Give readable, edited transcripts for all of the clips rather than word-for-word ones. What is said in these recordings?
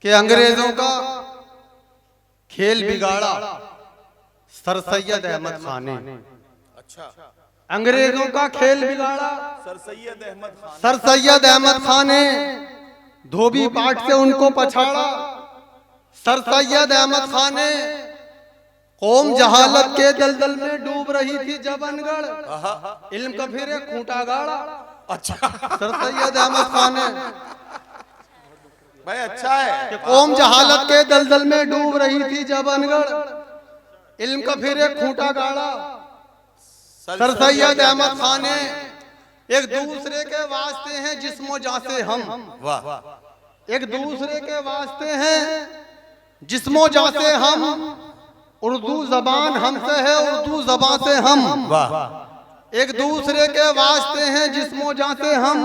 कि अंग्रेजों का खेल बिगाड़ा सर सैयद अहमद खान ने। अच्छा, अंग्रेजों का खेल बिगाड़ा सर सैयद अहमद खान ने। धोबी पाट से उनको पछाड़ा सर सैयद अहमद खान ने। कौम जहालत के दलदल में डूब रही थी जब अनगढ़ इल्म का फिर एक खूंटा गाड़ा। अच्छा सर सैयद अहमद खान ने भाई, अच्छा है। कि कौम जहालत के दलदल में डूब रही थी जब अनगढ़ इल्म का फिर एक खूंटा गाड़ा। सर सैयद अहमद खान ने एक दूसरे के वास्ते हैं जिस्मो जां से हम। वाह, एक दूसरे के वास्ते हैं जिस्मो जां से हम। उर्दू जबान हमसे है, उर्दू जबान से हम। वाह, एक दूसरे के वास्ते हैं जिस्मो जां से हम।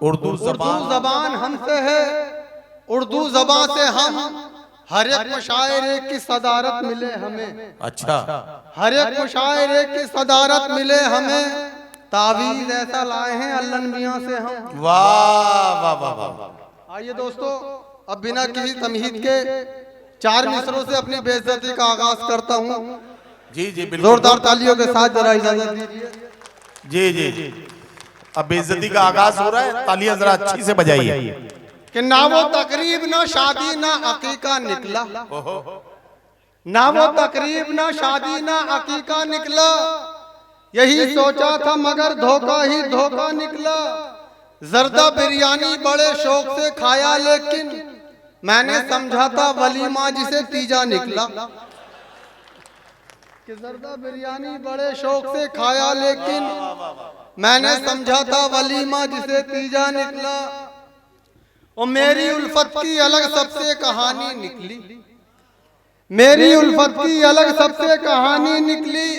उर्दू जबान हमसे है, उर्दू जबान से हम। हर एक मुशायरे की सदारत मिले हमें। अच्छा, हर एक मुशायरे की सदारत मिले हमें। तावीज ऐसा लाए हैं अल्लन मियां से हम। वाह वाह वाह वाह। आइए दोस्तों, अब बिना किसी तमहीद के 4 मिसरों से अपनी बेइज्जती का आगाज करता हूँ। जी जी, बिल्कुल। जोरदार तालियों के साथ जरा इजाजत दीजिए। जी जी जी, अब बेइज्जती का आगाज हो रहा है, तालियां जरा अच्छी से बजाइए। कि ना वो तकरीब ना शादी ना अकीका निकला। ना वो तकरीब ना शादी ना अकीका निकला। यही सोचा था मगर धोखा ही धोखा निकला। जर्दा बिरयानी बड़े शौक से खाया लेकिन मैंने समझा था वलीमा जिसे तीजा निकला। कि जर्दा बिरयानी बड़े शौक से खाया लेकिन मैंने समझा था वलीमा जिसे तीजा निकला। और मेरी उल्फत की अलग सबसे कहानी निकली। मेरी उल्फत की अलग सबसे कहानी निकली।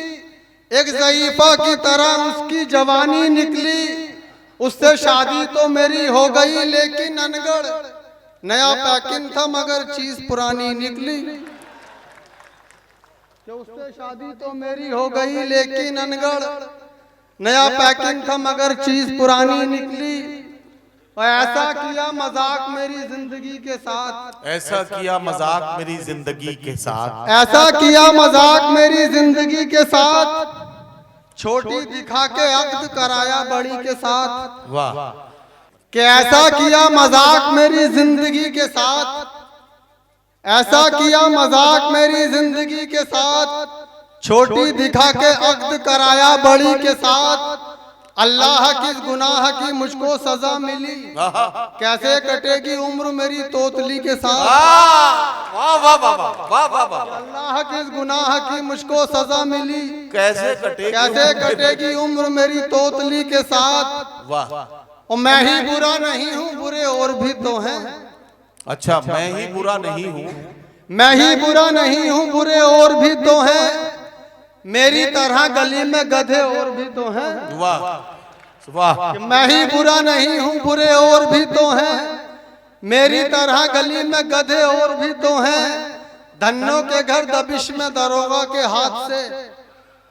एक ज़ईफा की तरह उसकी जवानी निकली। उससे शादी तो मेरी हो गई लेकिन अनगढ़ नया पैकिंग था मगर चीज पुरानी निकली। उससे शादी तो मेरी हो गई लेकिन अनगढ़ नया पैकिंग था मगर चीज पुरानी निकली। और ऐसा किया मजाक मेरी जिंदगी के साथ। ऐसा किया मजाक मेरी जिंदगी के साथ। ऐसा किया मजाक मेरी जिंदगी के साथ। छोटी दिखा के अक्द कराया बड़ी के साथ। वाह, कि ऐसा किया मजाक मेरी जिंदगी के साथ। ऐसा किया मजाक मेरी जिंदगी के साथ। छोटी दिखा के अक्द कराया बड़ी के साथ। अल्लाह किस गुनाह की मुझको सजा मिली। कैसे कटेगी उम्र मेरी तोतली के साथ। वाह वाह वाह वाह वाह वाह। अल्लाह किस गुनाह की मुझको सजा मिली। कैसे कटेगी उम्र मेरी तोतली के साथ। वाह, और मैं ही बुरा नहीं हूँ, बुरे और भी तो हैं। अच्छा, मैं ही बुरा नहीं हूँ। मैं ही बुरा नहीं हूँ, बुरे और भी तो हैं। मेरी तरह गली में गधे और भी तो हैं। वाह वाह, मैं ही बुरा नहीं हूँ, बुरे और भी तो हैं। मेरी तरह गली में गधे और भी तो हैं। धन्नों के घर दबिश में दरोगा के हाथ से।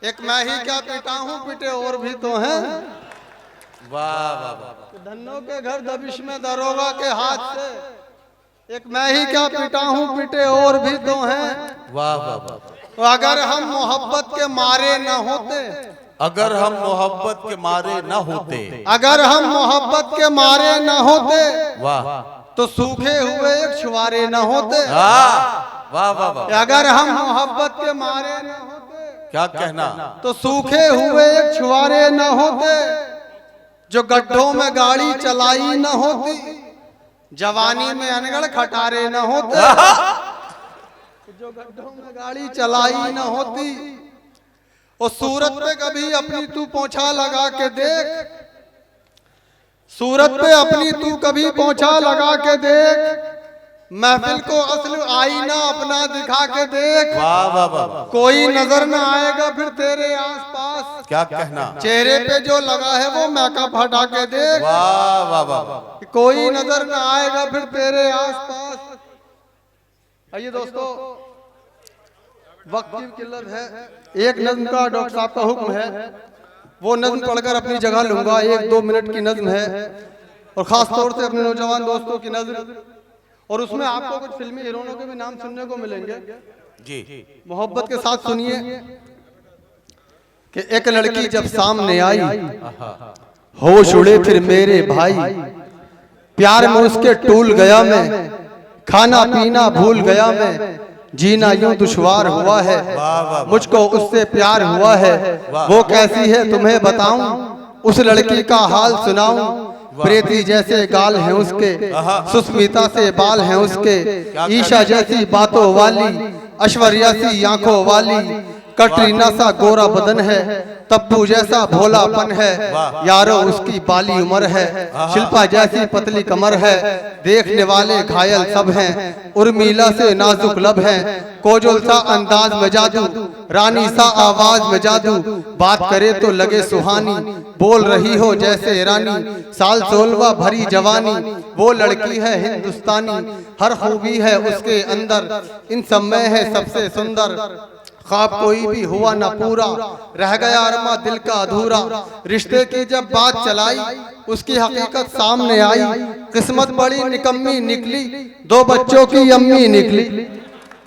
एक मैं ही क्या पिटा हूँ, पिटे और भी तो हैं। वाह वाह वाह। धन्नों के घर दबिश में दरोगा के हाथ से। एक मैं ही क्या पिटा हूँ, पिटे और भी तो हैं। वाह वाह वाह। तो अगर हम मोहब्बत के मारे न होते। अगर हम मोहब्बत के मारे न होते। अगर हम मोहब्बत के मारे न होते। वाह, तो सूखे हुए एक छुआरे न होते। वाह वाह वाह। अगर हम मोहब्बत के मारे न होते। क्या कहना। तो सूखे हुए एक छुआरे न होते। जो गड्ढों में गाड़ी चलाई न होती। जवानी में अनगढ़ खटारे न होते। जो गड्ढों में गाड़ी चलाई न होती। और सूरत पे कभी अपनी तू पोंछा लगा के देख। सूरत पे अपनी तू कभी पोंछा लगा के देख। महफिल को असल आईना अपना दिखा के देख। वाह वाह वाह। कोई नजर न आएगा फिर तेरे आसपास। क्या कहना। चेहरे पे जो लगा है वो मेकअप हटा के देख। वाह वाह वाह। कोई नजर न आएगा फिर तेरे आसपास। आइए दोस्तों, वक्त की किल्लत है। एक नज्म का डॉक्टर साहब का हुक्म है, वो नज्म पढ़कर अपनी जगह लूंगा। 1-2 मिनट की नज्म है और खास तौर से अपने नौजवान दोस्तों की नज्म। और उसमें आपको कुछ फिल्मी हीरोइनों के भी नाम सुनने को मिलेंगे। जी मोहब्बत के साथ सुनिए कि एक लड़की जब सामने आई, होश उड़े फिर मेरे भाई, प्यार में उसके टूल गया मैं, खाना पीना भूल गया मैं, जीना यूं दुश्वार हुआ है, मुझको उससे प्यार हुआ है, वो कैसी है तुम्हें बताऊं, उस लड़की का हाल सुनाऊं, प्रीति जैसे गाल हैं उसके, सुस्मिता से बाल हैं उसके, ईशा जैसी बातों वाली, ऐश्वर्या सी आंखों वाली, कटरीना सा गोरा बदन है, तब्बू जैसा भोलापन है, यारो उसकी बाली उम्र है, शिल्पा जैसी पतली कमर है, देखने वाले घायल सब हैं, उर्मिला से नाजुक लब है, कोजल सा अंदाज में जादू, रानी सा आवाज में जादू, बात करे तो लगे सुहानी, बोल रही हो जैसे रानी, साल 16 भरी जवानी, वो लड़की है हिंदुस्तानी, हर खूबी है उसके अंदर, इन सब में है सबसे सुंदर, ख्वाब कोई भी हुआ ना पूरा, रह गया अरमा दिल का अधूरा, रिश्ते की जब बात चलाई उसकी हकीकत सामने आई, किस्मत बड़ी निकम्मी निकली, 2 बच्चों की अम्मी निकली।